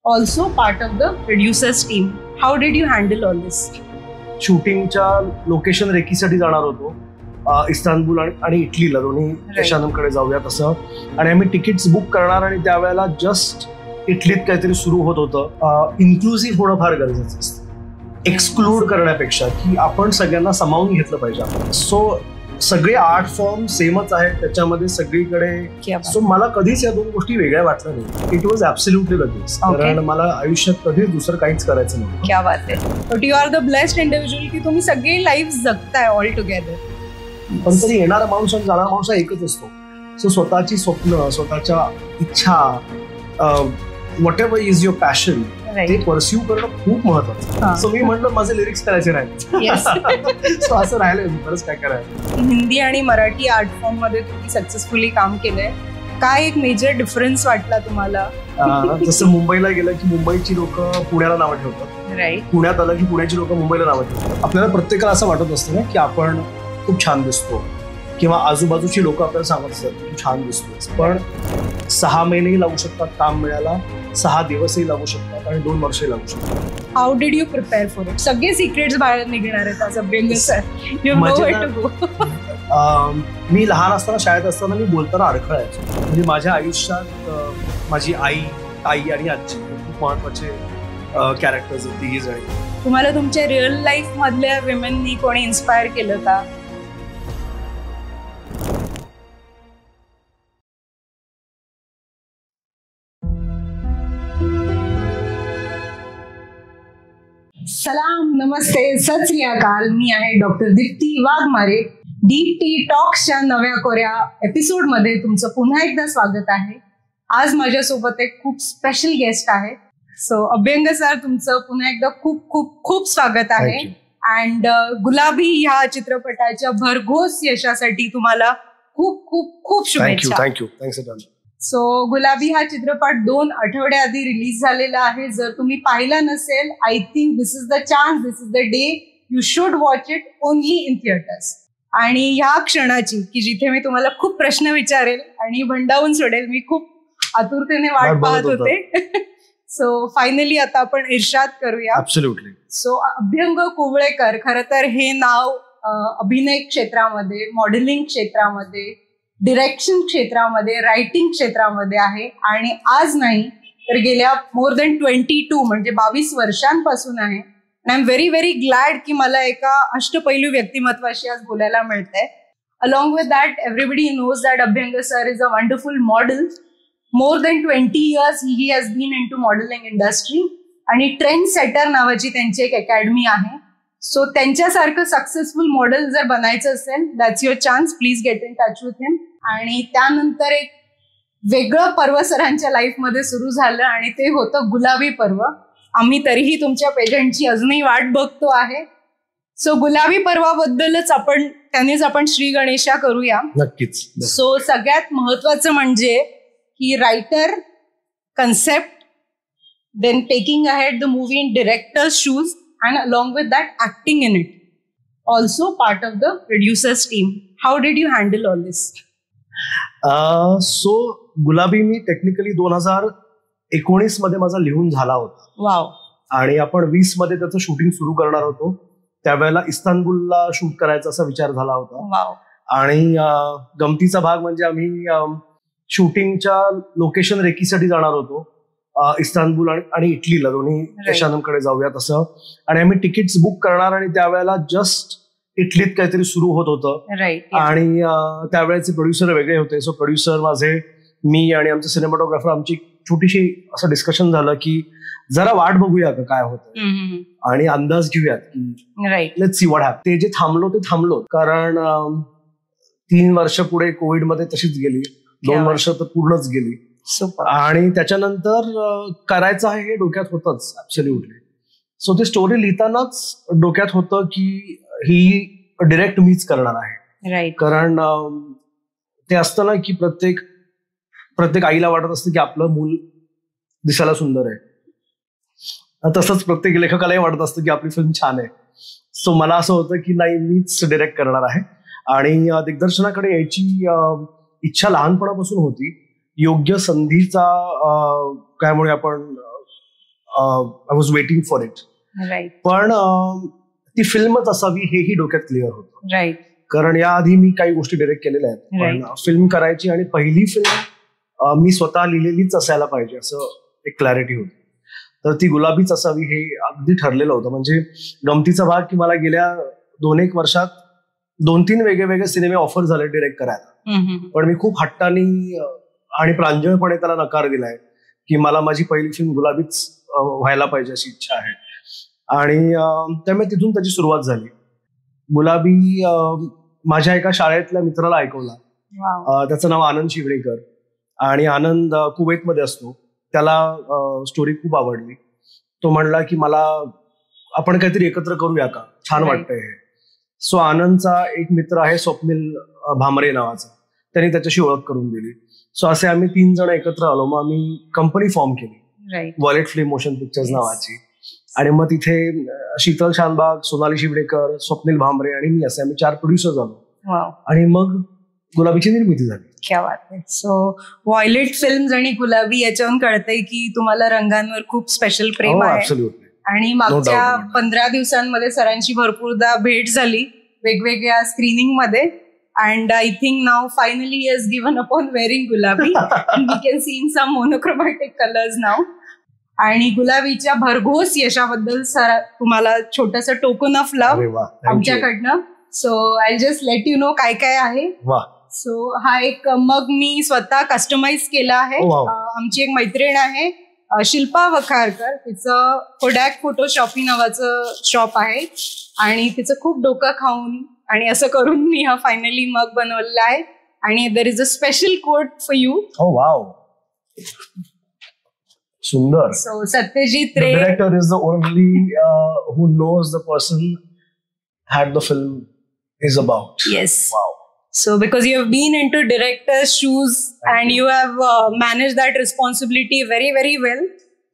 also part of the producers team. How did you handle all this? शूटिंगच्या location रेकीसाठी जाणार होतो, इस्तानबुल आणि इटलीला, दोन्ही देशांकडे जाऊया तसं. आणि आम्ही तिकीट्स बुक करणार आणि त्यावेळेला जस्ट इटलीत काहीतरी सुरू होत होतं. इन्क्लुझिव्ह होणं फार गरजेचं असतं, एक्सक्लूड करण्यापेक्षा, की आपण सगळ्यांना सामावून घेतलं पाहिजे. सो सगळे आर्ट फॉर्म सेमच आहेत त्याच्यामध्ये सगळीकडे. सो मला कधीच या दोन गोष्टी वेगळ्या वाटल्या नाही. It was absolutely the case, कारण मला आयुष्यात कधीच दुसरं काहीच करायचं नव्हतं. क्या बात आहे. But you are the blessed individual की तुम्ही सगळी लाईफ जगताय ऑल टुगेदर. पण तरी येणारा माणूस आणि जाणारा माणूस एकच असतो. सो स्वतःची स्वप्न, स्वतःच्या इच्छा, what ever is your passion, ते परस्यू करणं खूप महत्वाचं. सो मी म्हणलं माझे लिरिक्स करायचे राहिले. सो असं राहिलं, खरंच काय करायचं. हिंदी आणि मराठी आर्ट फॉर्म मध्ये तुम्ही सक्सेसफुली काम केलंय. काय एक मेजर डिफरन्स वाटला तुम्हाला? जसं मुंबईला गेलं की मुंबईची लोक पुण्याला नावं ठेवतात, राईट. पुण्यात आलं की पुण्याची लोक मुंबईला नावं ठेवतात. आपल्याला प्रत्येकाला असं वाटत असतं ना की आपण खूप छान दिसतो, किंवा आजूबाजूची लोक आपल्याला सांगत असतात तू छान दिसतोस. पण 6 महिनेही लागू शकतात काम मिळायला, 6 दिवसही लागू शकतात आणि 2 वर्षही लागू शकतात. How did you prepare for it? सगळे सिक्रेट्स बाहेर निघणार आहेत आज Abhyang sir. You know where to go. मी लहान असताना, शाळेत असताना मी बोलताना अडखळायचो. म्हणजे माझ्या आयुष्यात माझी आई, ताई आणि आजी खूप महत्वाचे कॅरेक्टर्स आहेत, तिघी जणी. तुम्हाला तुमच्या रिअल लाईफ मधल्या विमेननी कोणी इन्स्पायर केलं का? सलाम, नमस्ते, सत श्री अकाल. मी आहे doctor Deepti Waghmare. Deep T टॉक्सच्या नव्या कोऱ्या एपिसोड मध्ये तुमचं पुन्हा एकदा स्वागत आहे. आज माझ्यासोबत एक खूप स्पेशल गेस्ट आहे. सो अभ्यंग सर, तुमचं पुन्हा एकदा खूप खूप खूप स्वागत आहे. अँड गुलाबी ह्या चित्रपटाच्या भरघोस यशासाठी तुम्हाला खूप खूप खूप शुभेच्छा. थँक्यू. थँक्स. सो गुलाबी हा चित्रपट 2 आठवड्याआधी रिलीज झालेला आहे. जर तुम्ही पाहिला नसेल, I think this is the chance, this is the day you should watch it only in theatres. आणि ह्या क्षणाची की जिथे मी तुम्हाला खूप प्रश्न विचारेल आणि भंडावून सोडेल, मी खूप आतुरतेने वाट पाहत होते. सो फायनली आता आपण इर्शाद करूया. ऍब्सोल्युटली. सो अभ्यंग कुवळेकर, खरं तर हे नाव अभिनय क्षेत्रामध्ये, मॉडेलिंग क्षेत्रामध्ये, डिरेक्शन क्षेत्रामध्ये, रायटिंग क्षेत्रामध्ये आहे. आणि आज नाही तर गेल्या मोर दॅन 22 म्हणजे 22 वर्षांपासून आहे. I am very very glad की मला एका अष्टपैलू व्यक्तिमत्वाशी आज बोलायला मिळतंय. Along with that, everybody knows that Abhyang sir is a wonderful model. More than 20 years he has been into modelling industry. आणि ट्रेंड सेटर नावाची त्यांची एक अकॅडमी आहे. सो त्यांच्यासारखं सक्सेसफुल मॉडेल जर बनायचं असेल, that's your chance. Please get in touch with him. आणि त्यानंतर एक वेगळं पर्व सरांच्या लाईफमध्ये सुरू झालं आणि ते होतं गुलाबी पर्व. आम्ही तरीही तुमच्या पेजंटची अजूनही वाट बघतो आहे. सो गुलाबी पर्वाबद्दलच त्यानेच आपण श्री गणेशा करूया. नक्कीच. सो सगळ्यात महत्वाचं म्हणजे की writer, concept, then taking ahead the movie in director's shoes, and along with that acting in it, also part of the producers team. How did you handle all this? So गुलाबी मी technically 2019 मध्ये माझा लिहून झाला होता. Wow. आणि आपण 20 मध्ये त्याचं शूटिंग सुरू करणार होतो. त्यावेळेला इस्तानबुलला शूट करायचा असा विचार झाला होता. वाव. आणि गमतीचा भाग म्हणजे आम्ही शूटिंगच्या लोकेशन रेकीसाठी जाणार होतो, इस्तानबुल आणि इटलीला, दोन्ही देशांकडे जाऊया तसं. आणि आम्ही तिकीट्स बुक करणार आणि त्यावेळेला जस्ट इटलीत काहीतरी सुरू होत होतं. आणि त्यावेळेचे प्रोड्युसर वेगळे होते. सो प्रोड्युसर माझे, मी आणि आमचे सिनेमॅटोग्राफर, आमची छोटीशी असं डिस्कशन झालं की जरा वाट बघूया का काय होतं आणि अंदाज घेऊयात की लेट्स सी व्हॉट हॅपन्स. ते जे थांबलो कारण 3 वर्ष पुढे कोविडमध्ये तशीच गेली, 2 वर्ष तर पूर्णच गेली. आणि त्याच्यानंतर करायचं आहे हे डोक्यात होतंच ऍब्सोल्युटली. सो ते स्टोरी लिहितानाच डोक्यात होतं की ही डिरेक्ट मीच करणार आहे. कारण ते असतं ना की प्रत्येक आईला वाटत असतं की आपलं मूल दिसायला सुंदर आहे, तसंच प्रत्येक लेखकालाही वाटत असतं की आपली फिल्म छान आहे. सो मला असं होतं की नाही, मीच डिरेक्ट करणार आहे. आणि दिग्दर्शनाकडे यायची इच्छा लहानपणापासून होती. योग्य संधीचा काय म्हणूया आपण, I was waiting for it. Right पण ती फिल्मच असावी हेही डोक्यात क्लिअर होतं. राईट. कारण याआधी मी काही गोष्टी डिरेक्ट केलेल्या आहेत, पण फिल्म करायची आणि पहिली फिल्म मी स्वतः लिहिलेलीच असायला पाहिजे असं एक क्लॅरिटी होती. तर ती गुलाबीच असावी हे अगदी ठरलेलं होतं. म्हणजे गमतीचा भाग की मला गेल्या 2-1 वर्षात 2-3 वेगळे सिनेमे ऑफर झाले डिरेक्ट करायला, पण मी खूप हट्टानी आणि प्रांजळपणे त्याला नकार दिलाय की मला माझी पहिली फिल्म गुलाबीच व्हायला पाहिजे अशी इच्छा आहे. आणि त्यामुळे तिथून त्याची सुरुवात झाली. गुलाबी माझ्या एका शाळेतल्या मित्राला ऐकवला. त्याचं नाव आनंद शिवणेकर, आणि आनंद कुवेतमध्ये असतो. त्याला स्टोरी खूप आवडली. तो म्हणला की मला आपण काहीतरी एकत्र करूया का, छान वाटतंय हे. सो आनंदचा एक मित्र आहे स्वप्नील भामरे नावाचा, त्यांनी त्याच्याशी ओळख करून दिली. सो असे आम्ही 3 जण एकत्र आलो. मग आम्ही कंपनी फॉर्म केली, वॉलेट फ्लिम मोशन पिक्चर्स नावाची. आणि मग तिथे शीतल शानबाग, सोनाली शिवडेकर, स्वप्नील भामरे आणि मी असे आम्ही 4 प्रोड्युसर झालो. आणि मग गुलाबीची निर्मिती झाली. क्या बात आहे. सो व्हायलेट फिल्म्स आणि गुलाबी याच्यावरून कळतंय की तुम्हाला रंगांवर खूप स्पेशल प्रेम आहे. आणि मागच्या 15 दिवसांमध्ये सरांची भरपूरदा भेट झाली वेगवेगळ्या स्क्रीनिंग मध्ये. And I think now finally he has given upon wearing Gulabi. We can see in some monochromatic colours now. आणि गुलाबीच्या भरघोस यशाबद्दल सर तुम्हाला छोटंसं टोकन ऑफ लव्ह आमच्याकडनं. So I just let you know काय काय आहे. सो हा एक मग मी स्वतः कस्टमाइज केला आहे. आमची एक मैत्रीण आहे शिल्पा वखारकर, तिचं कोडॅक फोटोशॉपी नावाचं शॉप आहे, आणि तिचं खूप डोकं खाऊन आणि असं करून मी हा फायनली मग बनवलेला आहे. आणि there is a special code for you. सुंदर. So Satyajit Ray, director is the only who knows the person had the film is about. Yes. Wow. So because you have been into director's shoes and you have managed that responsibility very, very well.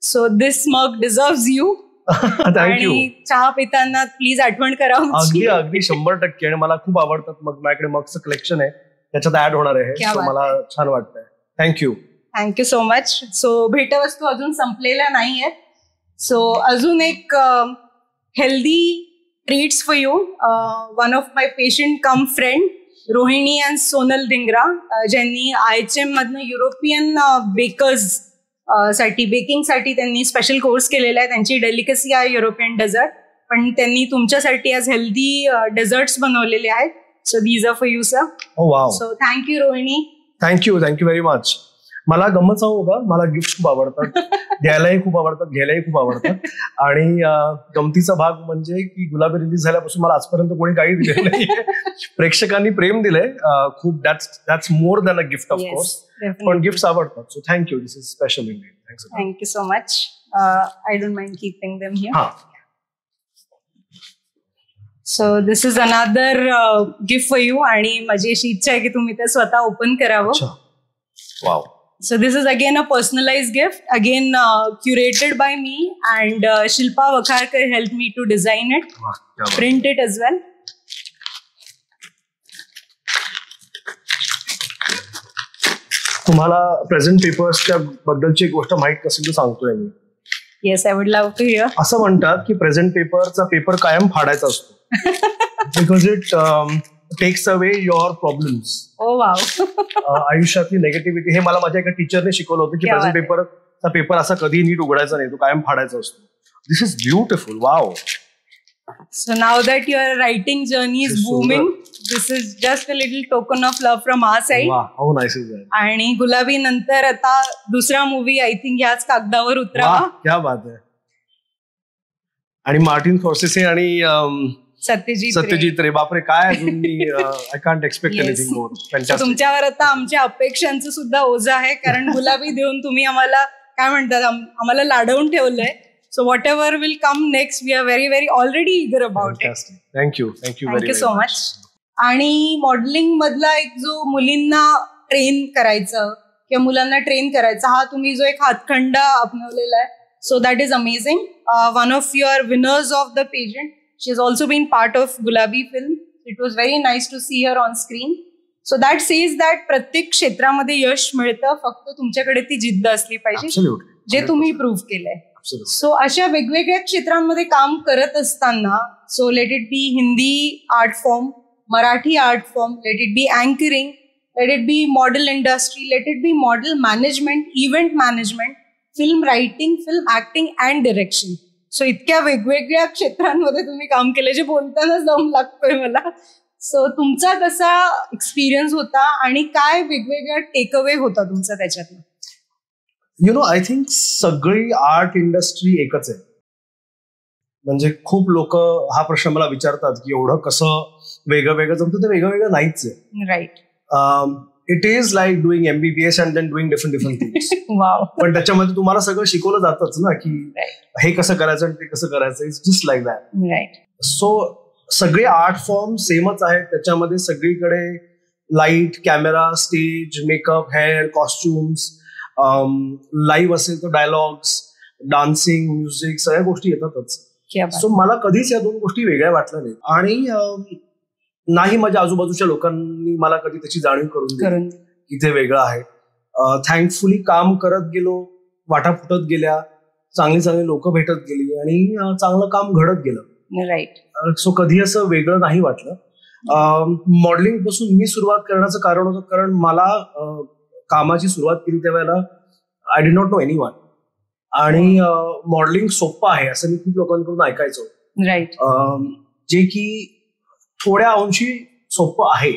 So this mug deserves you. Thank you. आणि चहा पिताना please आठवण करा. अगदी 100%. आणि मला खूप आवडतात मग. माझ्याकडे मगचं कलेक्शन आहे, त्याच्यात ऍड होणार आहे. So मला छान वाटतंय. Thank you. Thank you so much. So भेटवस्तू अजून संपलेल्या नाही आहेत. सो अजून एक healthy treats for you. One of my patient come friend, Rohini and Sonal Dhingra, ज्यांनी IHM मधनं युरोपियन बेकर्स साठी बेकिंग साठी त्यांनी स्पेशल कोर्स केलेला आहे. त्यांची डेलिकसी आहे युरोपियन डेझर्ट, पण त्यांनी तुमच्यासाठी आज हेल्दी डेझर्ट्स बनवलेले आहेत. So these are for you sir. So thank you Rohini. Thank you very much. मला गंमत सांगू का, मला गिफ्ट खूप आवडतात, द्यायलाही खूप आवडतात, घ्यायलाही खूप आवडतात. आणि गमतीचा भाग म्हणजे की गुलाबी रिलीज झाल्यापासून मला आजपर्यंत कोणी काही दिलेलं नाही. प्रेक्षकांनी प्रेम दिलंय खूप. That's more than a gift of course. पण गिफ्ट्स आवडतात. So thank you. This is special Indian. Thank you so much. I don't mind keeping them here. So this is another gift for you. आणि माझी अशी इच्छा आहे की तुम्ही ते स्वतः ओपन करावं. Wow. So this is again a personalized gift, again curated by me, and Shilpa Vakharkar helped me to design it, print it as well. तुम्हाला प्रेझेंट पेपर्सच्या बद्दलची एक गोष्ट माहित असेल तर सांगतोय मी. Yes, I would love to hear. असं म्हणतात की प्रेझेंट पेपरचा पेपर कायम फाडायचा असतो, because it takes away your problems. आयुष्यातली नेगेटिव्हिटी. हे मला माझ्या एका टीचरने शिकवलं होतं की प्रेझेंट पेपरचा पेपर असा कधी नीट उघडायचा नाही, तो कायम फाडायचा असतो. This is beautiful. Wow. So now that your writing journey is booming, this is just a little token of love from our side. Wow, how nice is that. आणि गुलाबी नंतर आता दुसरा मूवी आय थिंक ह्याच कागदावर उतरावा. क्या बात आहे. आणि मार्टिन स्कॉर्सेसे आणि सत्यजित रे. बापरे, काय अजून मी I can't expect anything more. Fantastic. तुमच्यावर आता आमच्या अपेक्षांचं सुद्धा ओझं आहे, कारण गुलाबी देऊन तुम्ही आम्हाला काय म्हणतात, आम्हाला लाडवून ठेवलंय. So whatever will come next, we are very very already eager about it. Thank you so much. आणि मॉडेलिंग मधला एक जो मुलींना ट्रेन करायचं किंवा मुलांना ट्रेन करायचा, हा तुम्ही जो एक हातखंडा अपनवलेला आहे, so that is amazing. One of your winners of the pageant, she has also been part of Gulabi film. It was very nice to see her on screen. So that says that प्रत्येक क्षेत्रामध्ये यश मिळतं, फक्त तुमच्याकडे ती जिद्द असली पाहिजे, जे तुम्ही प्रूव्ह केलंय. सो अशा वेगवेगळ्या क्षेत्रांमध्ये काम करत असताना, so let it be Hindi art form, Marathi art form, let it be anchoring, let it be model industry, let it be model management, event management, film writing, film acting and direction. So इतक्या वेगवेगळ्या क्षेत्रांमध्ये तुम्ही काम केलं, जे बोलतानाच दम लागतोय मला. सो तुमचा कसा एक्सपिरियन्स होता आणि काय वेगवेगळा टेकअवे होता तुमचा त्याच्यातनं? आय थिंक सगळी आर्ट इंडस्ट्री एकच आहे. म्हणजे खूप लोक हा प्रश्न मला विचारतात की एवढं कसं वेगळं वेगळं जमतं. ते वेगळं वेगळं नाहीच आहे. Right. It is like doing MBBS and then doing different things. पण त्याच्यामध्ये तुम्हाला सगळं शिकवलं जातच ना, की हे कसं करायचं आणि ते कसं करायचं. It's just like that. Right. So सगळे आर्ट फॉर्म सेमच आहेत. त्याच्यामध्ये सगळीकडे light, camera, stage, makeup, hair, costumes, live असेल तर डायलॉग्स, डान्सिंग, म्युझिक, सगळ्या गोष्टी येतातच. सो मला कधीच या दोन गोष्टी वेगळ्या वाटल्या नाहीत. आणि नाही माझ्या आजूबाजूच्या लोकांनी मला कधी त्याची जाणीव करून दिली की ते वेगळं आहे. थँकफुली काम करत गेलो, वाटा फुटत गेल्या, चांगली चांगली लोक भेटत गेली आणि चांगलं काम घडत गेलं. राईट. सो कधी असं वेगळं नाही वाटलं. मॉडेलिंग पासून मी सुरुवात करण्याचं कारण होतं कारण मला कामाची सुरुवात केली त्यावेळेला I did not know anyone. आणि मॉडेलिंग सोपं आहे असं मी खूप लोकांकडून ऐकायचो. राईट. जे की थोड्या अंशी सोपं आहे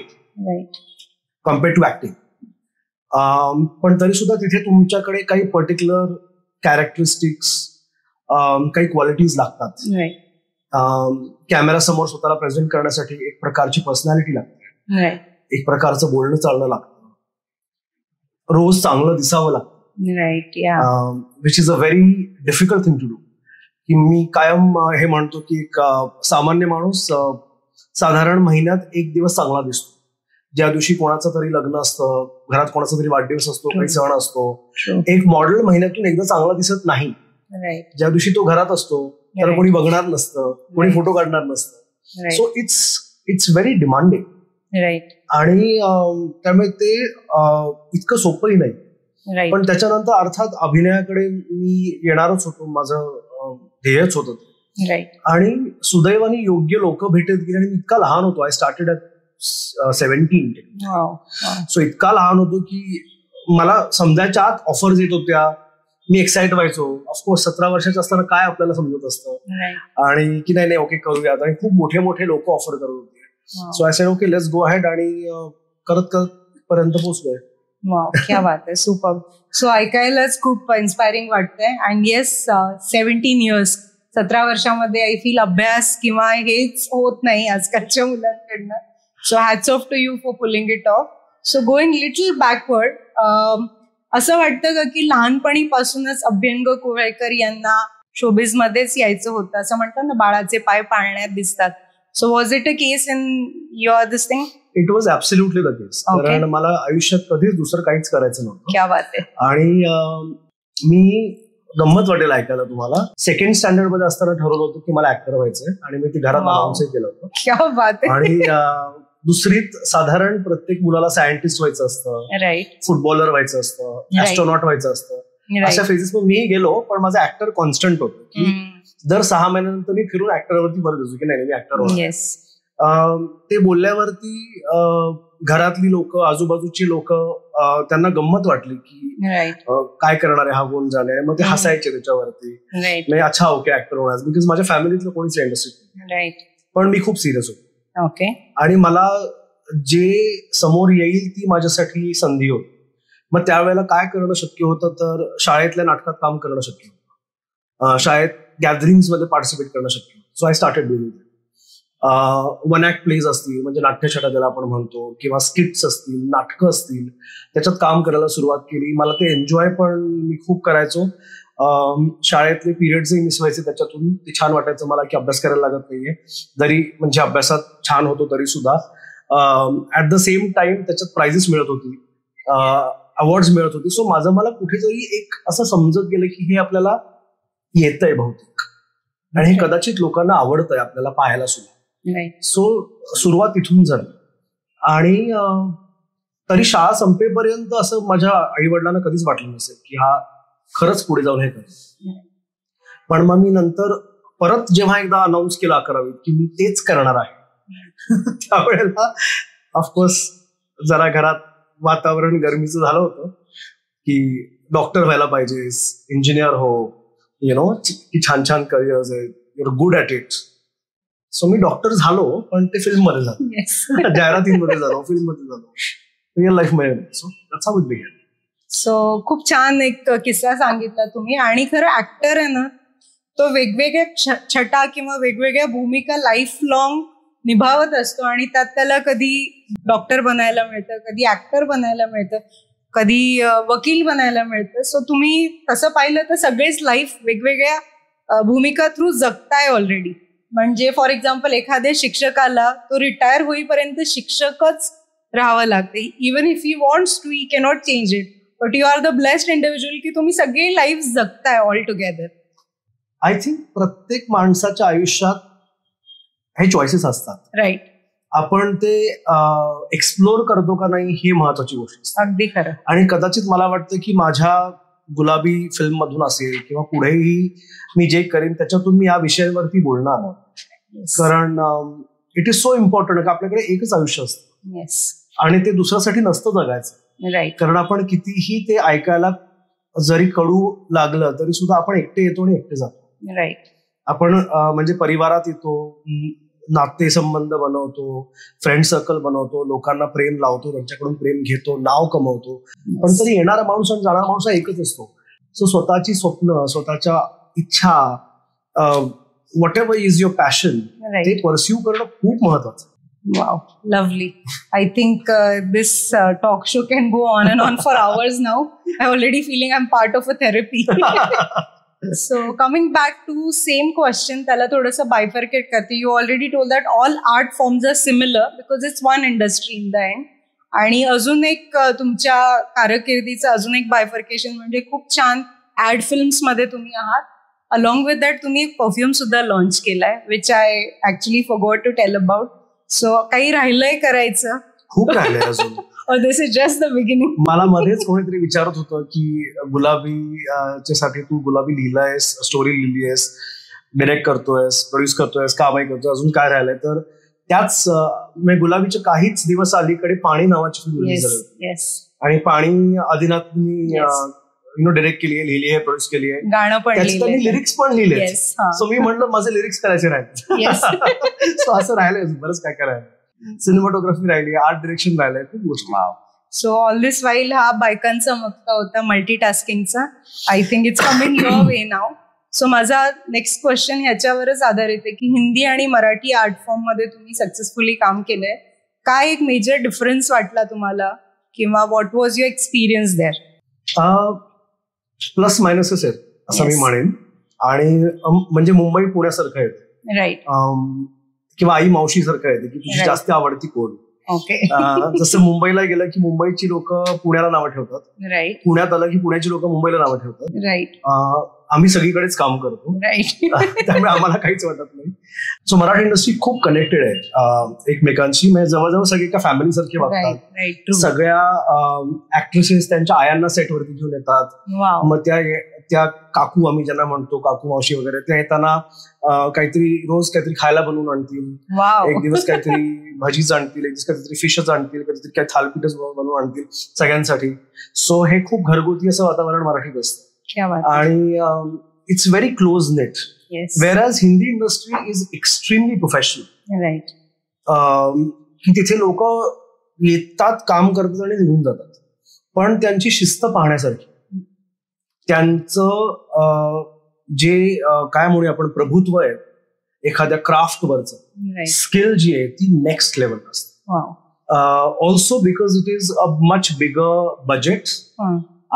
कम्पेअर्ड टू ऍक्टिंग. पण तरी सुद्धा तिथे तुमच्याकडे काही पर्टिक्युलर कॅरेक्टरिस्टिक्स, काही क्वालिटीज लागतात. कॅमेरा समोर स्वतःला प्रेझेंट करण्यासाठी एक प्रकारची पर्सनॅलिटी लागते. एक प्रकारचं बोलणं चालणं लागतं. रोज चांगलं दिसावं लागतं. Which is a very difficult thing to do. की मी कायम हे म्हणतो की एक सामान्य माणूस साधारण महिन्यात एक दिवस चांगला दिसतो. ज्या दिवशी कोणाचं तरी लग्न असतं, घरात कोणाचा तरी वाढदिवस असतो, काही सण असतो. एक मॉडेल महिन्यातून एकदा चांगला दिसत नाही. ज्या दिवशी तो घरात असतो तर कोणी बघणार नसतं, कोणी फोटो काढणार नसतं. So it's very demanding. आणि त्यामुळे ते इतकं सोपंही नाही. पण त्याच्यानंतर अर्थात अभिनयाकडे मी येणारच होतो, माझं ध्येयच होतं. आणि सुदैवाने योग्य लोक भेटत गेले. आणि मी इतका लहान होतो. I started at 17. सो इतका लहान होतो की मला समजायच्या आत ऑफर्स येत होत्या. मी एक्साइट व्हायचो. ऑफकोर्स 17 वर्षाचे असताना काय आपल्याला समजत असतं. आणि की नाही ओके करूयात. आणि खूप मोठे मोठे लोक ऑफर करत होते. So I said okay let's go ahead. आणि करत करत पर्यंत पोहोचलोय. क्या बात आहे. सुपर. सो ऐकायलाच खूप इन्स्पायरिंग वाटतंय. अँड येस 17 इयर्स, 17 वर्षामध्ये आय फील अभ्यास किंवा हेच होत नाही आजकालच्या मुलांकडनं. So hats off to you for pulling it off. So going little backward, असं वाटतं का की लहानपणीपासूनच अभ्यंग कुवळेकर यांना शोबिझ मध्येच यायचं होतं? असं म्हणतात ना, बाळाचे पाय पाळण्यात दिसतात. So was it a case in your this thing? It was absolutely the case. कारण मला आयुष्यात कधीच दुसरं काहीच करायचं नव्हतं. क्या बात आहे. आणि मी गंमत वाटेल ऐकायला तुम्हाला, 2nd स्टँडर्ड मध्ये असताना ठरवलं होतं की मला ऍक्टर व्हायचंय. आणि मी ती घरात अनाउन्सही केलं होतं. क्या बात आहे. आणि दुसरीत साधारण प्रत्येक मुलाला सायंटिस्ट व्हायचं असतं, फुटबॉलर व्हायचं असतं, ऍस्ट्रॉनॉट व्हायचं असतं. अशा फेजेस मी गेलो. पण माझं ऍक्टर कॉन्स्टंट होतं की दर 6 महिन्यानंतर मी फिरून ऍक्टरवरती परत येतो की नाही मी ऍक्टर होणार. ते बोलल्यावरती घरातली लोक, आजूबाजूची लोक, त्यांना गंमत वाटली की काय करणार आहे हा गुण झालाय. मग ते हसायचे त्याच्यावरती. नाही अच्छा ओके ऍक्टर होणार. बिकॉज माझ्या फॅमिलीतलं कोणीच इंडस्ट्रीत. पण मी खूप सिरियस होतो. आणि मला जे समोर येईल ती माझ्यासाठी संधी होती. मग त्यावेळेला काय करणं शक्य होतं तर शाळेतल्या नाटकात काम करणं शक्य होतं. शाळेत गॅदरिंग्स मध्ये पार्टिसिपेट करणं शक्य होतं. So I started doing it. 1 act plays असतील, म्हणजे नाट्यछटा ज्याला आपण म्हणतो, किंवा स्किट्स असतील, नाटकं असतील, त्याच्यात काम करायला सुरुवात केली. मला ते एन्जॉय पण मी खूप करायचो. शाळेतले पिरियड्सही मिस व्हायचे त्याच्यातून. ते छान वाटायचं मला की अभ्यास करायला लागत नाहीये. जरी म्हणजे अभ्यासात छान होतो तरी सुद्धा ऍट द सेम टाइम त्याच्यात प्राइजेस मिळत होती, अवॉर्ड्स मिळत होती. सो माझं मला कुठेतरी एक असं समजत गेलं की हे आपल्याला येतंय बहुतेक, आणि हे कदाचित लोकांना आवडतंय आपल्याला पाहायला सुद्धा. सो सुरुवात इथून झाली. आणि तरी शाळा संपेपर्यंत असं माझ्या आई वडिलांना कधीच वाटलं नसेल की हा खरंच पुढे जाऊन हे करेल. पण मग मी नंतर परत जेव्हा एकदा अनाऊन्स केलं 11वीत की मी तेच करणार आहे त्यावेळेला ऑफकोर्स जरा घरात वातावरण गरमीचं झालं होतं की डॉक्टर व्हायला पाहिजेस, इंजिनियर हो, की छान छान करिअर्स आहेत, your good at it. So me doctor झालो, पण ते फिल्ममध्ये झालो, जाहिरातींमध्ये झालो, फिल्ममध्ये झालो, रिअल लाईफ मध्ये. So that's how it began. So खूप छान एक किस्सा सांगितला तुम्ही. आणि खरं ऍक्टर आहे ना, तो वेगवेगळ्या छटा किंवा वेगवेगळ्या भूमिका लाईफ लॉंग निभावत असतो आणि त्यात त्याला कधी डॉक्टर बनायला मिळतं, कधी ऍक्टर बनायला मिळतं, कधी वकील बनायला मिळतं. सो तुम्ही तसं पाहिलं तर सगळेच लाईफ वेगवेगळ्या भूमिका थ्रू जगताय ऑलरेडी. म्हणजे फॉर एक्झाम्पल एखाद्या शिक्षकाला तो रिटायर होईपर्यंत शिक्षकच राहावं लागते. Even if he wants to, he cannot change it. But you are the blessed individual की तुम्ही सगळी लाईफ जगताय ऑल टुगेदर. आय थिंक प्रत्येक माणसाच्या आयुष्यात हे चॉईसेस असतात. राईट. आपण ते एक्सप्लोर करतो का नाही ही महत्वाची गोष्ट असते. अगदी खरं. आणि कदाचित मला वाटतं की माझ्या गुलाबी फिल्म मधून असेल किंवा पुढेही मी जे करेन त्याच्यातून मी या विषयांवरती बोलणार. कारण इट इज सो इम्पॉर्टंट की आपल्याकडे एकच आयुष्य असतं आणि ते दुसऱ्यासाठी नसतं जगायचं. राईट. कारण आपण कितीही ते ऐकायला जरी कडू लागलं तरी सुद्धा आपण एकटे येतो आणि एकटे जातो. राईट. आपण म्हणजे परिवारात येतो, नातेसंबंध बनवतो, फ्रेंड सर्कल बनवतो, लोकांना प्रेम लावतो, त्यांच्याकडून प्रेम घेतो, नाव कमवतो, पण तरी येणारा माणूस आणि जाणारा माणूस एकच असतो. सो स्वतःची स्वप्न, स्वतःच्या इच्छा, what ever is your passion, ते परस्यू करणं खूप महत्वाचं. Wow, lovely. I think this talk show can go on and on for hours now. I'm already feeling I'm part of a therapy. So coming back to same question, त्याला थोडंसं bifurcate करते. You already told that all art forms are similar because it's one industry in the end. आणि अजून एक तुमच्या कारकिर्दीचं अजून एक bifurcation म्हणजे खूप छान ऍड फिल्म्स मध्ये तुम्ही आहात. Along with that तुम्ही एक परफ्यूम सुद्धा लॉन्च केलाय, which I actually forgot to tell about. So काही राहिलंय करायचं? खूप राहिलंय अजून. दिस इज जस्ट द बिगिनिंग. मला मध्येच कोणीतरी विचारत होतं की गुलाबी साठी तू गुलाबी लिहिलायस, स्टोरी लिहिलीयस, डिरेक्ट करतोयस, प्रोड्यूस करतोयस, कामही करतोय, अजून काय राहिलंय? तर त्याच गुलाबीच्या काहीच दिवस अलीकडे पाणी नावाची फिल्म रिलीज झाली आणि पाणी आदिनाथनी डिरेक्ट केली आहे, लिहिली आहे, प्रोड्यूस केली आहे, गाणं पण त्यांनी लिरिक्स पण लिहिले. सो मी म्हणलं माझे लिरिक्स करायचे राहिले. सो असं राहिलंय, बरंच काय करायला. सिनेमॅटोग्राफी राहिली, आर्ट डिरेक्शन राहिलंय, खूप गोष्टी. सो ऑल दिस वाईल हा बायकांचा मक्का होता मल्टीटास्किंगचा. I think it's coming your way now. So माझा नेक्स्ट क्वेश्चन ह्याच्यावरच आधारित आहे की हिंदी आणि मराठी आर्ट फॉर्म मध्ये तुम्ही सक्सेसफुली काम केलंय. काय एक मेजर डिफरन्स वाटला तुम्हाला किंवा what was your experience there? Plus मायनसच आहेत असं मी म्हणेन. आणि म्हणजे मुंबई पुण्यासारखं येते. राईट. किंवा आई मावशी सारखं येते की तुझी जास्त आवडती कोण. ओके. जसं मुंबईला गेलं की मुंबईची लोक पुण्याला नावं ठेवतात. राईट. पुण्यात आलं की पुण्याची लोक मुंबईला नावं ठेवतात. राईट. आम्ही सगळीकडेच काम करतो. राईट. त्यामुळे आम्हाला काहीच वाटत नाही. सो मराठी इंडस्ट्री खूप कनेक्टेड आहे एकमेकांशी. म्हणजे जवळजवळ सगळे एका फॅमिली सारखे वागतात. सगळ्या ऍक्ट्रेसेस त्यांच्या आयांना सेटवरती घेऊन येतात. मग त्या काकू, आम्ही ज्यांना म्हणतो काकू मावशी वगैरे, त्या येताना काहीतरी रोज काहीतरी खायला बनवून आणतील. एक दिवस काहीतरी भजीच आणतील, एक दिवस काहीतरी फिशच आणतील, कधीतरी काही थालपीठच बनवून आणतील सगळ्यांसाठी. सो हे खूप घरगुती असं वातावरण मराठीत असतं आणि it's very close net. Whereas Hindi industry is extremely professional. Right. की तिथे लोक येतात, काम करतात आणि निघून जातात, पण त्यांची शिस्त पाहण्यासारखी, त्यांचं जे काय म्हणूया आपण प्रभुत्व आहे एखाद्या क्राफ्टवरचं, स्किल जी आहे ती नेक्स्ट लेवल असते. Also because it is a much bigger budget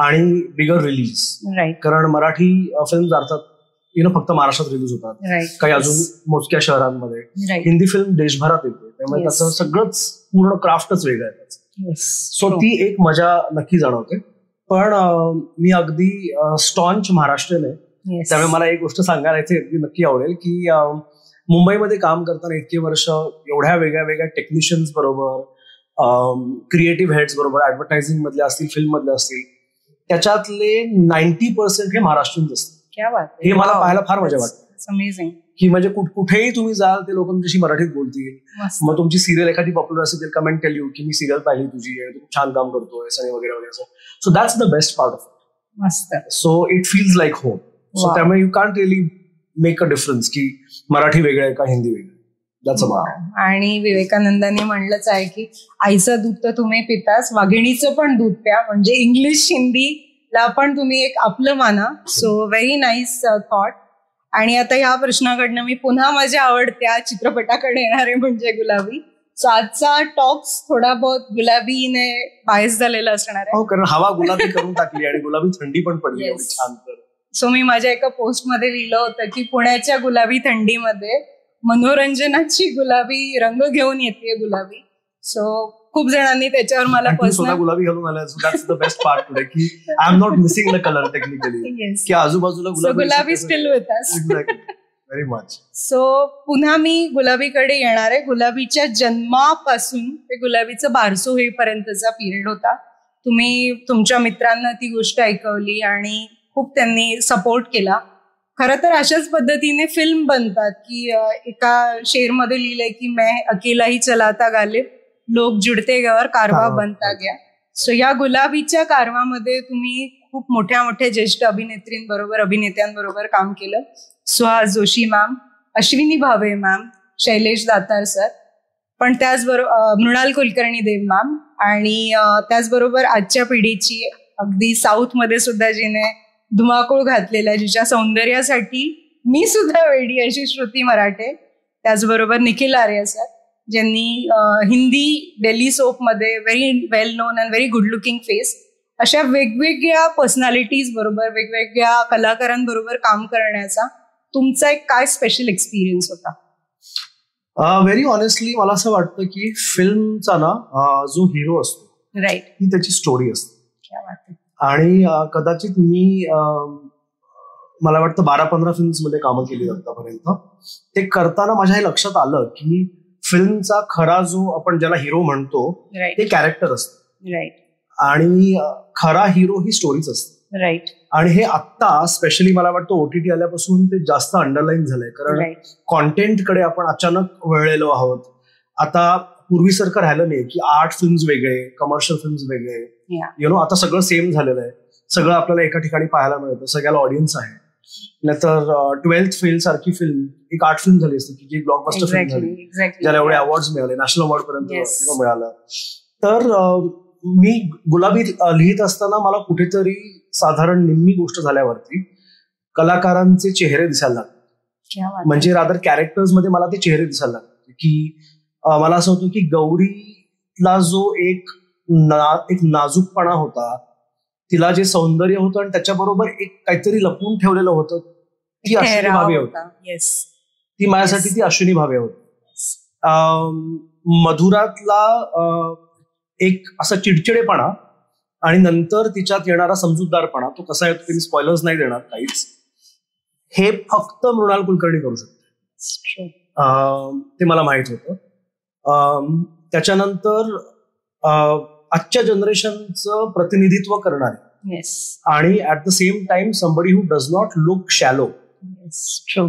आणि बिगर रिलीज. कारण मराठी फिल्म अर्थात फक्त महाराष्ट्रात रिलीज होतात, काही अजून मोजक्या शहरांमध्ये. हिंदी फिल्म देशभरात येते, त्यामुळे त्याचं सगळंच पूर्ण क्राफ्टच वेगळं आहे. सो ती एक मजा नक्की जाणवते. पण मी अगदी स्टॉन्च महाराष्ट्रीयन आहे, त्यामुळे मला एक गोष्ट सांगायला इथे नक्की आवडेल की मुंबईमध्ये काम करताना इतके वर्ष एवढ्या वेगळ्या वेगळ्या टेक्निशियन्स बरोबर, क्रिएटिव्ह हेड्स बरोबर, ऍडव्हर्टायझिंग मधले असतील, फिल्म मधले असतील, त्याच्यातले 90% हे महाराष्ट्रीयन्स असतात. हे मला पाहायला फार मजा वाटते. अमेझिंग. की म्हणजे कुठेही तुम्ही जाल ते लोक तुमच्याशी मराठीत बोलतील. मग तुमची सिरियल एखादी पॉप्युलर असेल कमेंट टेल यू की मी सिरियल पाहिली तुझी आहे, तू छान काम करतोय आणि वगैरे वगैरे असं. So that's the best part of it. मस्त. So it feels like home. So त्यामुळे you can't really make a difference की मराठी वेगळं आहे का हिंदी वेगळं. आणि विवेकानंदांनी म्हणलंच आहे की आईचं दूध तर तुम्ही पिताच, वाघिणीचं पण दूध प्या, म्हणजे इंग्लिश हिंदीला पण तुम्ही एक आपलं माना. So very nice thought. आणि आता ह्या प्रश्नाकडनं मी पुन्हा माझ्या आवडत्या चित्रपटाकडे येणार आहे, म्हणजे गुलाबी. सो आजचा टॉक्स थोडा बहुत गुलाबीने बायस झालेला असणार आहे. हो, कारण हवा गुलाबी करून टाकली आणि गुलाबी थंडी पण पडली छान. सो मी माझ्या एका पोस्ट मध्ये लिहिलं होतं की पुण्याच्या गुलाबी थंडीमध्ये मनोरंजनाची गुलाबी रंग घेऊन येते गुलाबी. सो खूप जणांनी त्याच्यावर मला पर्सनल गुलाबी घालून आल्या. So that's the best part today की I am not missing the colour technically, की आजूबाजूला Gulabi still with us. Very much. सो पुन्हा मी गुलाबीकडे येणार आहे. गुलाबीच्या जन्मापासून ते गुलाबीचं बारसं होईपर्यंतचा पिरियड होता. तुम्ही तुमच्या मित्रांना ती गोष्ट ऐकवली आणि खूप त्यांनी सपोर्ट केला. खरं तर अशाच पद्धतीने फिल्म बनतात की एका शेरमध्ये लिहिलंय की मैं अकेला ही चलाता गालिब, लोक जुडते गए और कारवा बनता गया. सो या गुलाबीच्या कारवामध्ये तुम्ही खूप मोठ्या मोठ्या ज्येष्ठ अभिनेत्रींबरोबर अभिनेत्यांबरोबर काम केलं. Suhas Joshi ma'am, Ashwini Bhave ma'am, Shailesh Datar sir, पण त्याचबरोबर मृणाल कुलकर्णी देव मॅम, आणि त्याचबरोबर आजच्या पिढीची अगदी साऊथ मध्ये सुद्धा जिने धुमाकूळ घातलेला, जिच्या सौंदर्यासाठी मी सुद्धा वेडी, अशी श्रुती मराठे. त्याचबरोबर निखिल आर्य सर, ज्यांनी हिंदी डेली सोप मध्ये very well non and very good looking face, अशा वेगवेगळ्या पर्सनॅलिटीज बरोबर, वेगवेगळ्या कलाकारांबरोबर काम करण्याचा तुमचा एक काय स्पेशल एक्सपिरियन्स होता? व्हेरी ऑनेस्टली मला असं वाटतं की फिल्मचा ना जो हिरो असतो, राईट, ही त्याची स्टोरी असते. आणि कदाचित मी मला वाटतं 12-15 फिल्म्स मध्ये कामं केली आतापर्यंत. ते करताना माझ्या हे लक्षात आलं की फिल्मचा खरा जो आपण ज्याला हिरो म्हणतो ते कॅरेक्टर असतं, राईट, आणि खरा हिरो ही स्टोरीच असते, राईट. आणि हे आत्ता स्पेशली मला वाटतं OTT आल्यापासून ते जास्त अंडरलाईन झालंय, कारण कॉन्टेंटकडे आपण अचानक वळलेलो आहोत. आता पूर्वीसारखं राहिलं नाही की आर्ट फिल्म्स वेगळे, कमर्शियल फिल्म्स वेगळे, आता सगळं सेम झालेलं आहे. सगळं आपल्याला एका ठिकाणी पाहायला मिळतं, सगळ्याला ऑडियन्स आहे. नाहीतर 12th फेल सारखी फिल्म एक आर्ट फिल्म झाली असते की जी ब्लॉकबस्टर फिल्म झाली, ज्याला एवढे अवॉर्ड्स मिळाले, नॅशनल अवॉर्ड पर्यंत मिळालं. तर मी गुलाबी लिहित असताना मला कुठेतरी साधारण निम्मी गोष्ट झाल्यावरती कलाकारांचे चेहरे दिसायला लागले. म्हणजे रादर कॅरेक्टर्स मध्ये मला ते चेहरे दिसायला लागले की मला असं होतं की गौरीला जो एक नाजूकपणा होता, तिला जे सौंदर्य होतं आणि त्याच्याबरोबर एक काहीतरी लपवून ठेवलेलं होतं, ती अश्विनी भावे होती. ती माझ्यासाठी ती अश्विनी भावे होती. मधुरातला एक असा चिडचिडेपणा आणि नंतर तिच्यात येणारा समजूतदारपणा, तो कसा येतो ते मी स्पॉयलर्स नाही देणार काहीच, हे फक्त मृणाल कुलकर्णी करू शकते. ते मला माहित होतं. त्याच्यानंतर आजच्या जनरेशनचं प्रतिनिधित्व करणारे आणि at the same time somebody who does not look shallow.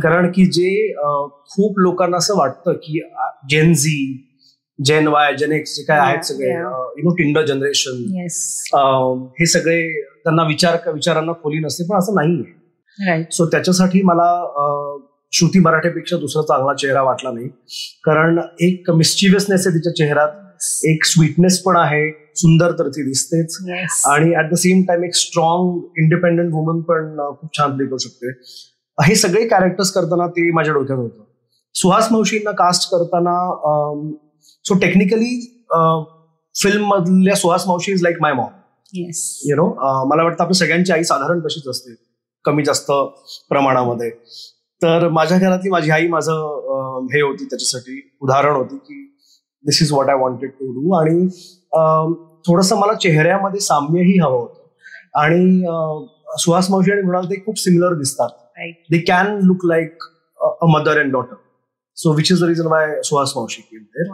कारण की जे खूप लोकांना असं वाटतं की जेन झी, जेन वाय, जेन एक्स जे काय आहेत सगळे टिंडर जनरेशन, हे सगळे त्यांना विचारांना खोली नसते, पण असं नाहीये. सो त्याच्यासाठी मला श्रुती मराठेपेक्षा दुसरा चांगला चेहरा वाटला नाही, कारण एक मिस्चिव्हसनेस आहे तिच्या चेहऱ्यात, एक स्वीटनेस पण आहे, सुंदर तर ती दिसतेच, आणि ऍट द सेम टाइम एक स्ट्रॉंग इंडिपेंडेंट वुमन पण खूप छान प्ले करू शकते. हे सगळे कॅरेक्टर्स करताना ते माझ्या डोक्यात होतं. सुहास मावशींना कास्ट करताना सो टेक्निकली फिल्म मधल्या सुहास मावशी इज लाईक माय मॉम. मला वाटतं आपल्या सगळ्यांची आई साधारण तशीच असते, कमी जास्त प्रमाणामध्ये. तर माझ्या घरातली माझी आई माझं हे होती, त्याच्यासाठी उदाहरण होती की this is what I wanted to do. आणि थोडंसं मला चेहऱ्यामध्ये साम्यही हवं होतं. आणि सुहास मावशी आणि म्हणाल ते खूप सिमिलर दिसतात. They can look like a mother and daughter. So which is the reason why Suhas मावशी केम देअर.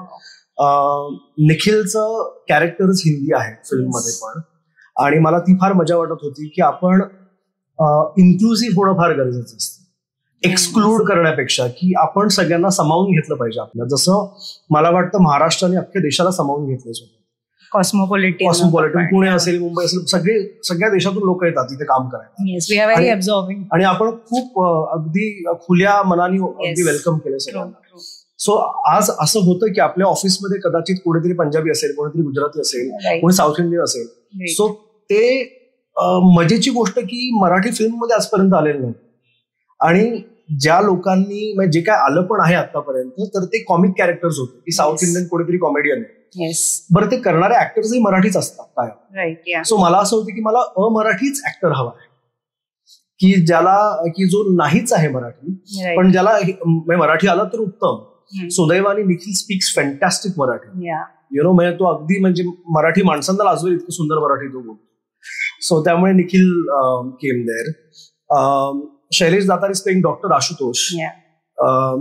निखिलचं कॅरेक्टरच हिंदी आहे फिल्ममध्ये पण, आणि मला ती फार मजा वाटत होती की आपण इन्क्लुझिव्ह होणं फार गरजेचं असतं. एक्सक्लूड करण्यापेक्षा की आपण सगळ्यांना सामावून घेतलं पाहिजे आपल्याला. जसं मला वाटतं महाराष्ट्राने अख्ख्या देशाला सामावून घेतलं. कॉस्मोपॉलिटन पुणे असेल, मुंबई असेल, सगळ्या देशातून लोक येतात तिथे काम करायला. आणि आपण खूप अगदी खुल्या मनाने अगदी वेलकम केलं सगळ्यांना. सो आज असं होतं की आपल्या ऑफिसमध्ये कदाचित कोणीतरी पंजाबी असेल, कोणीतरी गुजराती असेल, कोणी साऊथ इंडियन असेल. सो ते मजेची गोष्ट की मराठी फिल्ममध्ये आजपर्यंत आलेलं नाही. आणि ज्या लोकांनी म्हणजे जे काय आलं पण आहे आतापर्यंत, तर ते कॉमिक कॅरेक्टर्स होते की साऊथ इंडियन कोणीतरी कॉमेडियन आहे. बरं, ते करणारे ऍक्टर्सही मराठीच असतात काय. सो मला असं होतं की मला अमराठीच ऍक्टर हवा आहे, की जो नाहीच आहे मराठी, पण ज्याला मराठी आलं तर उत्तम. सुदैवाने निखिल स्पीक्स फॅन्टॅस्टिक मराठी. म्हणजे तो अगदी म्हणजे मराठी माणसांना लाजवेल इतकं सुंदर मराठी तो बोलतो. सो त्यामुळे Nikhil came there. Shailesh Datar is playing doctor Ashutosh,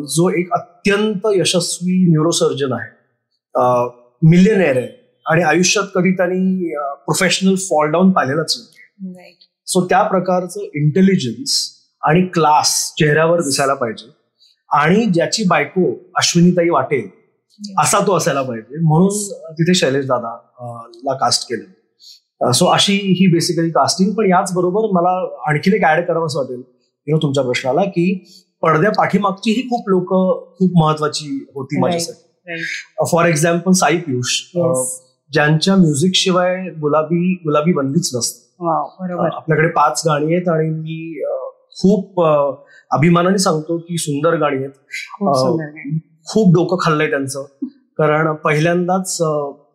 जो एक अत्यंत यशस्वी न्यूरोसर्जन आहे, मिलियनेअर आहे, आणि आयुष्यात कधी त्यांनी प्रोफेशनल फॉल डाऊन पाहिलेलाच नाही. सो त्या प्रकारचं इंटेलिजन्स आणि क्लास चेहऱ्यावर दिसायला पाहिजे, आणि ज्याची बायको अश्विनीताई वाटेल असा तो असायला पाहिजे. म्हणून तिथे शैलेश दादा ला कास्ट केलं. सो अशी ही बेसिकली कास्टिंग. पण याच बरोबर मला आणखीन एक ऍड करावं असं वाटेल तुमच्या प्रश्नाला, की पडद्या पाठीमागची ही खूप लोक खूप महत्वाची होती माझ्यासाठी. फॉर एक्झाम्पल साई पियुष, ज्यांच्या म्युझिक शिवाय गुलाबी बनलीच नसते. आपल्याकडे 5 गाणी आहेत आणि मी खूप अभिमानाने सांगतो की सुंदर गाणी आहेत. खूप डोकं खाल्लंय त्यांचं, कारण पहिल्यांदाच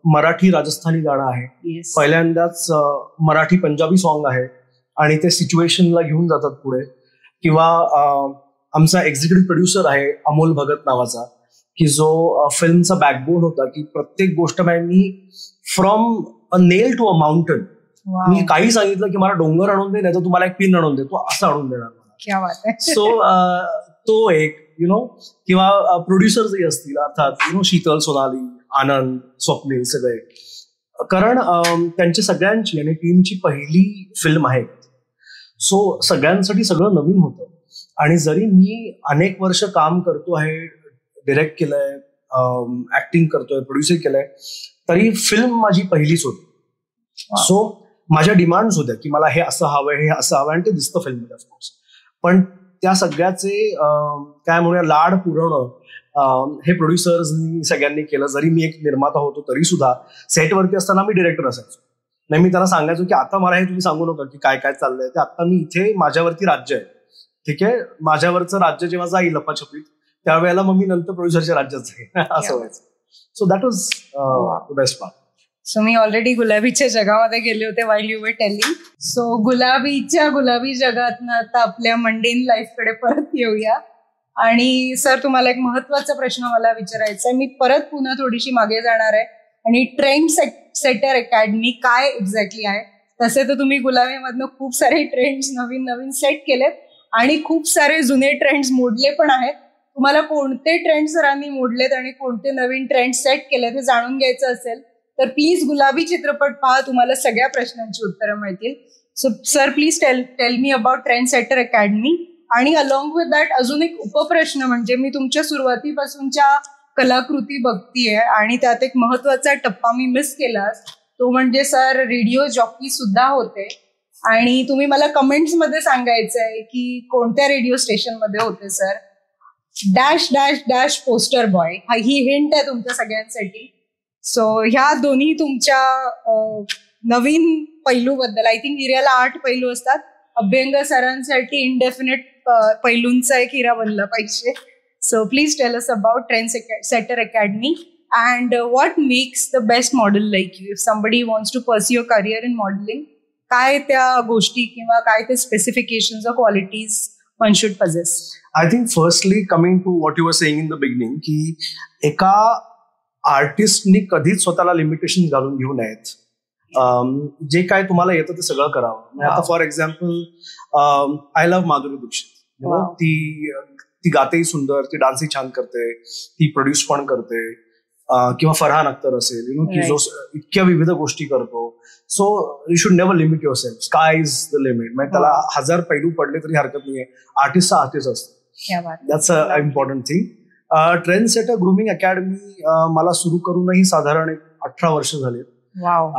मराठी राजस्थानी गाणं आहे, पहिल्यांदाच मराठी पंजाबी सॉन्ग आहे, आणि ते सिच्युएशनला घेऊन जातात पुढे. किंवा आमचा एक्झिक्युटिव्ह प्रोड्युसर आहे अमोल भगत नावाचा, की जो फिल्मचा बॅकबोन होता, की प्रत्येक गोष्ट मी from a nail to a mountain, मी काही सांगितलं की मला डोंगर आणून दे, नाही तर तुम्हाला एक पिन आणून दे, तो असं आणून देणार मला. सो तो एक किंवा प्रोड्युसर्सही असतील, अर्थात शीतल, सोनाली, आनंद, स्वप्नील सगळे, कारण त्यांची सगळ्यांची आणि टीमची पहिली फिल्म आहे. सो सगळ्यांसाठी सगळं नवीन होतं. आणि जरी मी अनेक वर्ष काम करतो आहे, डिरेक्ट केलंय, ऍक्टिंग करतोय, प्रोड्युसर केलंय, तरी फिल्म माझी पहिलीच होती. सो माझ्या डिमांड्स होत्या की मला हे असं हवंय, हे असं हवंय, आणि ते दिसतं फिल्ममध्ये ऑफकोर्स. पण त्या सगळ्याचे काय म्हणूया लाड पुरवणं हे प्रोड्युसर्सनी सगळ्यांनी केलं. जरी मी एक निर्माता होतो तरी सुद्धा सेटवरती असताना मी डिरेक्टर असायचो. नाही, मी त्यांना सांगायचो की आता मला हे तुम्ही सांगू नका की काय काय चाललंय ते, आता मी इथे माझ्यावरती राज्य आहे, ठीक आहे, माझ्यावरचं राज्य जेव्हा जाईल लपाछपीत त्यावेळेला मग मी नंतर प्रोड्युसरच्या राज्यात जाईल, असं व्हायचं. So that was the best part. So मी ऑलरेडी गुलाबीच्या जगामध्ये गेले होते while you were telling. So Gulabi जगातनं आता आपल्या मंडेन लाईफकडे परत येऊया. आणि सर, तुम्हाला एक महत्वाचा प्रश्न मला विचारायचा आहे. मी परत पुन्हा थोडीशी मागे जाणार आहे, आणि ट्रेंड सेटर अकॅडमी काय एक्झॅक्टली आहे. तसे तर तुम्ही गुलाबीमधनं खूप सारे ट्रेंड्स नवीन सेट केलेत, आणि खूप सारे जुने ट्रेंड्स मोडले पण आहेत. तुम्हाला कोणते ट्रेंड सरांनी मोडलेत आणि कोणते नवीन ट्रेंड सेट केलेत हे जाणून घ्यायचं असेल तर प्लीज गुलाबी चित्रपट पहा, तुम्हाला सगळ्या प्रश्नांची उत्तरं मिळतील. So sir, please tell me about trend setter academy. आणि अलॉंग विथ दॅट अजून एक उपप्रश्न, म्हणजे मी तुमच्या सुरुवातीपासूनच्या कलाकृती बघतीये आणि त्यात एक महत्वाचा टप्पा मी मिस केला, तो म्हणजे सर रेडिओ जॉकी सुद्धा होते. आणि तुम्ही मला कमेंट्स मध्ये सांगायचं आहे की कोणत्या रेडिओ स्टेशन मध्ये होते sir. Dash dash dash poster boy, ही हिंट आहे तुमच्या सगळ्यांसाठी. सो ह्या दोन्ही तुमच्या नवीन पैलूबद्दल, आय थिंक हिऱ्याला 8 पैलू असतात, अभ्यंग सरांसाठी इंडेफिनिट पैलूंचा एक हिरा बनला पाहिजे. So please tell us about trend setter academy and what makes the best model like you. If somebody wants to pursue a career in modelling, काय त्या गोष्टी किंवा काय ते specifications or qualities one should possess. I think firstly coming to what you were saying in the beginning, की एका आर्टिस्टनी कधीच स्वतःला लिमिटेशन घालून घेऊ नयेत. जे काय तुम्हाला येतं ते सगळं करावं. आता for example I love Madhuri Dixit. ती गातेही सुंदर, ती डान्सही छान करते, ती प्रोड्यूस पण करते, किंवा फरहान अख्तर असेल, की जो इतक्या विविध गोष्टी करतो. So you should never limit your self. Sky is the limit. म्हणजे त्याला 1000 पैलू पडले तरी हरकत नाहीये. आर्टिस्ट असतो. That's a important thing. Trend setter grooming academy मला सुरू करूनही साधारण 18 वर्ष झाले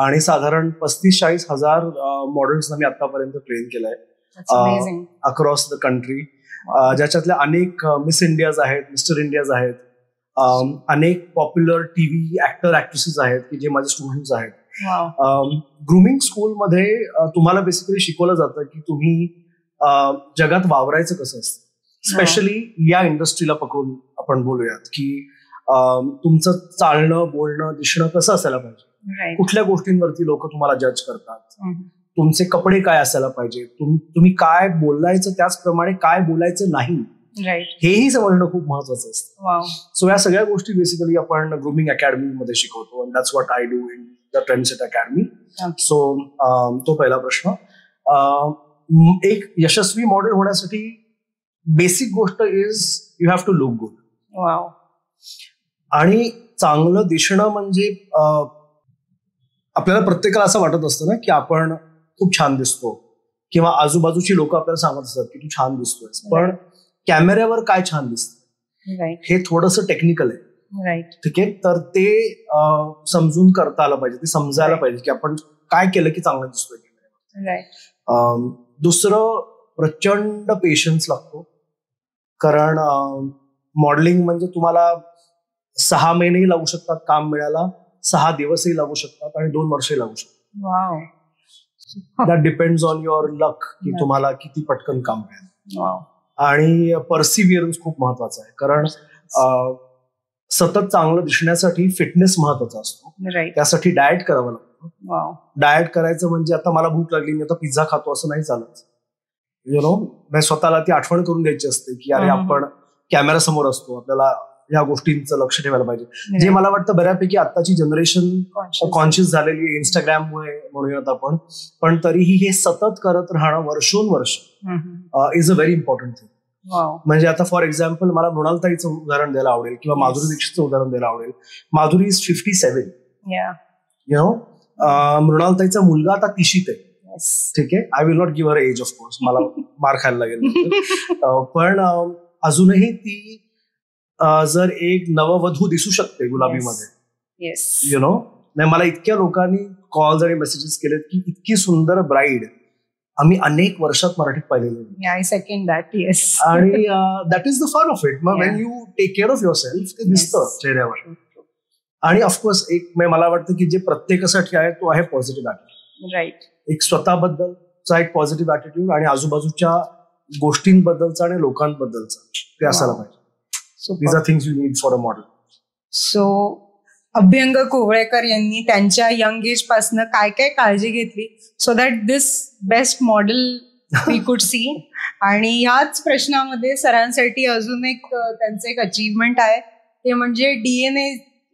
आणि साधारण 35-40 हजार मॉडेल्सना मी आतापर्यंत ट्रेन केलंय अक्रॉस द कंट्री. ज्याच्यातल्या अनेक मिस इंडियाज आहेत, मिस्टर इंडियाज आहेत, अनेक पॉप्युलर टीव्ही ऍक्टर ऍक्ट्रेसेस आहेत की जे माझे स्टुडंट्स आहेत. ग्रूमिंग स्कूलमध्ये तुम्हाला बेसिकली शिकवलं जातं की तुम्ही जगात वावरायचं कसं असतं. स्पेशली या इंडस्ट्रीला पकडून आपण बोलूयात की तुमचं चालणं, बोलणं, दिसणं कसं असायला पाहिजे, कुठल्या गोष्टींवरती लोक तुम्हाला जज करतात, तुमचे कपडे काय असायला पाहिजे, तुम्ही काय बोलायचं त्याचप्रमाणे काय बोलायचं नाही, हेही समजणं खूप महत्वाचं असतं. सो या सगळ्या गोष्टी बेसिकली आपण ग्रूमिंग अकॅडमी मध्ये शिकवतो. And that's what I do in the trendset academy. So तो पहिला प्रश्न. एक यशस्वी मॉडेल होण्यासाठी बेसिक गोष्ट is you have to look good. आणि चांगलं दिसणं म्हणजे आपल्याला प्रत्येकाला असं वाटत असतं ना की आपण खूप छान दिसतो किंवा आजूबाजूची लोक आपल्याला सांगत असतात की तू छान दिसतोयस, पण कॅमेऱ्यावर काय छान दिसतं हे थोडंसं टेक्निकल आहे. ठीक आहे, तर ते समजून करता आलं पाहिजे, ते समजायला पाहिजे की आपण काय केलं की चांगलं दिसतोय कॅमेऱ्यावर. दुसरं, प्रचंड पेशन्स लागतो. कारण मॉडेलिंग म्हणजे तुम्हाला 6 महिनेही लागू शकतात काम मिळायला, 6 दिवसही लागू शकतात आणि 2 वर्षही लागू शकतात. दॅट डिपेंड्स ऑन युअर लक की तुम्हाला किती पटकन काम मिळेल. आणि पर्सिव्हिअरन्स खूप महत्वाचा आहे. कारण सतत चांगलं दिसण्यासाठी फिटनेस महत्वाचा असतो. त्यासाठी डाएट करावं लागतं. डाएट करायचं म्हणजे आता मला भूक लागली, मी आता पिझ्झा खातो असं नाही चालत. मी स्वतःला ती आठवण करून द्यायची असते की अरे आपण कॅमेरा समोर असतो, आपल्याला या गोष्टींचं लक्ष ठेवायला पाहिजे. जे मला वाटतं बऱ्यापैकी आताची जनरेशन कॉन्शियस झालेली इंस्टाग्राममुळे म्हणूयात आपण, पण तरीही हे सतत करत राहणं वर्षोनवर्ष is a very important thing. म्हणजे आता फॉर एक्झाम्पल मला मृणालताईचं उदाहरण द्यायला आवडेल किंवा माधुरी दीक्षितचं उदाहरण द्यायला आवडेल. माधुरी इज 57. मृणालताईचा मुलगा आता 30शीत आहे. ठीक आहे, I will not give her age of course, मला मार खायला लागेल. पण अजूनही ती जर एक नववधू दिसू शकते गुलाबीमध्ये. मला इतक्या लोकांनी कॉल्स आणि मेसेजेस केलेत की इतकी सुंदर ब्राईड आम्ही अनेक वर्षात मराठीत पाहिलेली. I second that. येस. आणि that is the fun of it. मग when you take care of yourself ते दिसतं चेहऱ्यावर. आणि ऑफकोर्स एक मला वाटतं की जे प्रत्येकासाठी आहे तो आहे पॉझिटिव्ह ॲटिट्यूड. राईट. एक स्वतःबद्दलचा एक पॉझिटिव्ह ॲटिट्यूड आणि आजूबाजूच्या गोष्टींबद्दलचा आणि लोकांबद्दलचा ते असायला पाहिजे. So these are things you need for a model. So अभ्यंग कोवळेकर यांनी त्यांच्या यंग एज पासून काय काय काळजी घेतली so that this best model we could see. आणि ह्याच प्रश्नामध्ये सरांसाठी अजून एक त्यांचं एक अचीवमेंट आहे, ते म्हणजे DNA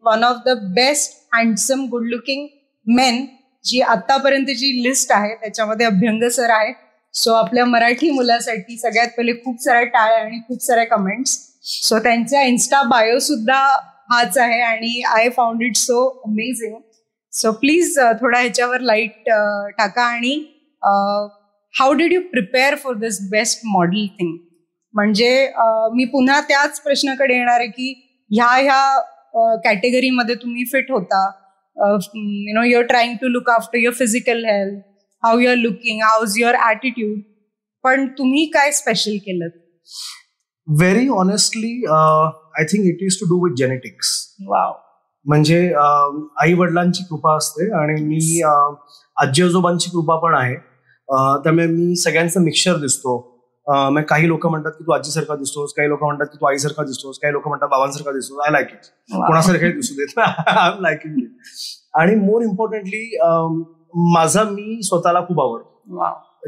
one of the best handsome good looking men जी आतापर्यंतची लिस्ट आहे त्याच्यामध्ये अभ्यंग सर आहे. सो आपल्या मराठी मुलासाठी सगळ्यात पहिले खूप साऱ्या टाळ्या आणि खूप साऱ्या कमेंट्स. सो त्यांच्या इन्स्टा बायो सुद्धा हाच आहे आणि I found it so amazing. So please थोडा ह्याच्यावर लाईट टाका. आणि how did you prepare for this best model thing. म्हणजे मी पुन्हा त्याच प्रश्नाकडे येणार आहे की ह्या कॅटेगरीमध्ये तुम्ही फिट होता. You are trying to look after your physical health, how you are looking, how is your attitude, पण तुम्ही काय स्पेशल केलं? Very honestly I think it is to do with genetics. म्हणजे आई वडिलांची कृपा असते आणि मी आजी आजोबांची कृपा पण आहे. त्यामुळे मी सगळ्यांचं मिक्सचर दिसतो. मग काही लोक म्हणतात की तू आजीसारखा दिसतोस, काही लोक म्हणतात की तू आईसारखा दिसतोस, काही लोक म्हणतात बाबांसारखा दिसतोस. I like it. कोणासारखाही दिसू देत, आय एम लाईकिंग इट. आणि मोर इम्पॉर्टंटली माझा मी स्वतःला खूप आवडतो.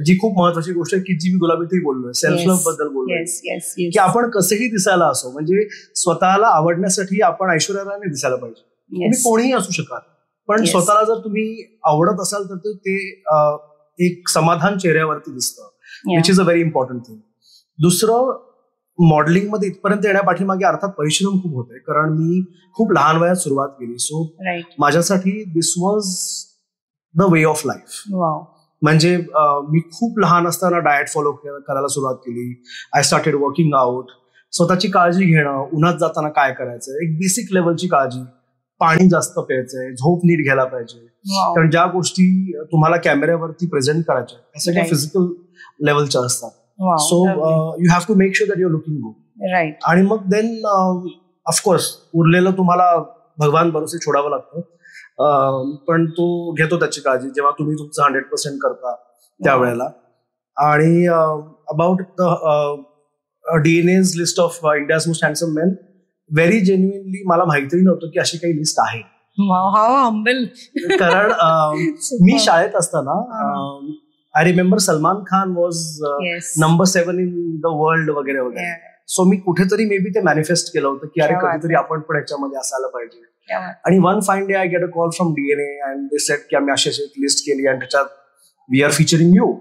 जी खूप महत्वाची गोष्ट आहे की जी मी गुलाबीतही बोललोय, सेल्फ लव्ह बद्दल बोललोय की आपण कसंही दिसायला असो, म्हणजे स्वतःला आवडण्यासाठी आपण ऐश्वर्या राय दिसायला पाहिजे. तुम्ही कोणीही असू शकाल, पण स्वतःला जर तुम्ही आवडत असाल तर ते एक समाधान चेहऱ्यावरती दिसतं, which is a very important thing. दुसरं, मॉडेलिंग मध्ये इथपर्यंत येण्यापाठीमागे अर्थात परिश्रम खूप होते, कारण मी खूप लहान वयात सुरुवात केली. सो माझ्यासाठी this was the way of life. म्हणजे मी खूप लहान असताना डाएट फॉलो करायला सुरुवात केली. I started working out. स्वतःची काळजी घेणं, उन्हात जाताना काय करायचं, एक बेसिक लेवलची काळजी, पाणी जास्त प्यायचंय, झोप नीट घ्यायला पाहिजे. कारण ज्या गोष्टी तुम्हाला कॅमेऱ्यावरती प्रेझेंट करायच्या त्या सगळ्या फिजिकल लेवलच्या असतात. So you have to make sure that you are looking good. Right. आणि मग देन ऑफकोर्स उरलेलं तुम्हाला भगवान भरोसे छोडावं लागतं, पण तो घेतो त्याची काळजी जेव्हा तुम्ही तुमचं 100% करता त्यावेळेला. आणि about the DNA's list of India's most handsome main, very genuinely मला माहिती नव्हतं की अशी काही लिस्ट आहे. कारण मी शाळेत असताना I remember Salman Khan was number 7 in the world वगैरे वगैरे. सो मी कुठेतरी मे बी ते मॅनिफेस्ट केलं होतं की अरे कधीतरी आपण पण याच्यामध्ये असायला पाहिजे. आणि one fine day I get a call from DNA and they said की आम्ही अशी एक लिस्ट केली आणि त्याच्यात वी आर फीचरिंग यू.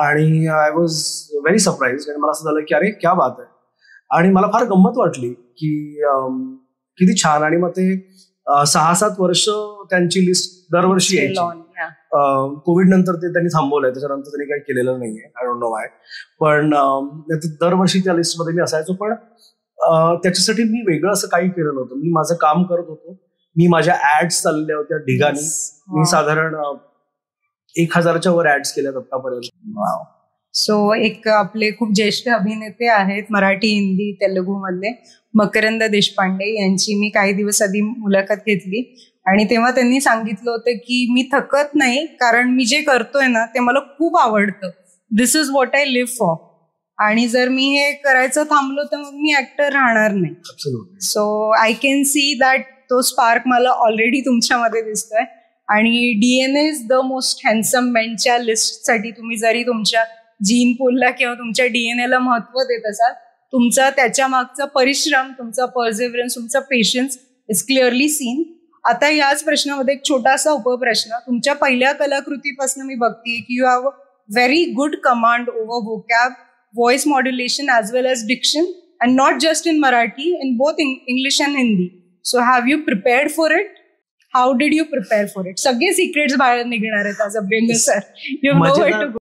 आणि आय वॉज व्हेरी सरप्राईज. आणि मला असं झालं की अरे क्या बात आहे. आणि मला फार गंमत वाटली की किती छान. आणि मग ते 6-7 वर्ष त्यांची लिस्ट दरवर्षी यायची. कोविड नंतर ते त्यांनी थांबवलंय, त्याच्यानंतर त्यांनी काही केलेलं नाहीये. I don't know Y. पण दरवर्षी त्या लिस्टमध्ये मी असायचो. पण त्याच्यासाठी मी वेगळं असं काही केलं नव्हतं. मी माझं काम करत होतो. मी माझ्या ऍड्स चालल्या होत्या ढिगाणी. मी साधारण 1000च्या वर ऍड्स केल्यात आतापर्यंत. सो एक आपले खूप ज्येष्ठ अभिनेते आहेत मराठी, हिंदी, तेलुगू मधले, मकरंद देशपांडे यांची मी काही दिवस आधी मुलाखत घेतली. आणि तेव्हा त्यांनी सांगितलं होतं की मी थकत नाही, कारण मी जे करतोय ना ते मला खूप आवडतं. This is what I live for. आणि जर मी हे करायचं थांबलो तर मग मी ऍक्टर राहणार नाही. So I can see that तो स्पार्क मला ऑलरेडी तुमच्यामध्ये दिसतोय. आणि DNA is the most handsome मॅनच्या लिस्टसाठी तुम्ही जरी तुमच्या जीन पूलला किंवा तुमच्या DNA ला महत्व देत असाल, तुमचा त्याच्या मागचा परिश्रम, तुमचा पर्झिव्हरन्स, तुमचा पेशन्स इज क्लिअरली सीन. आता याच प्रश्नामध्ये एक छोटासा उपप्रश्न. तुमच्या पहिल्या कलाकृतीपासून मी बघतीये की you have a very good command over vocab, voice modulation as well as diction, and not just in Marathi, in both English and Hindi. So have you prepared for it? How did you prepare for it? सगळे secrets बाहेर निघणार आहेत आज Abhyankar sir. You know where to go.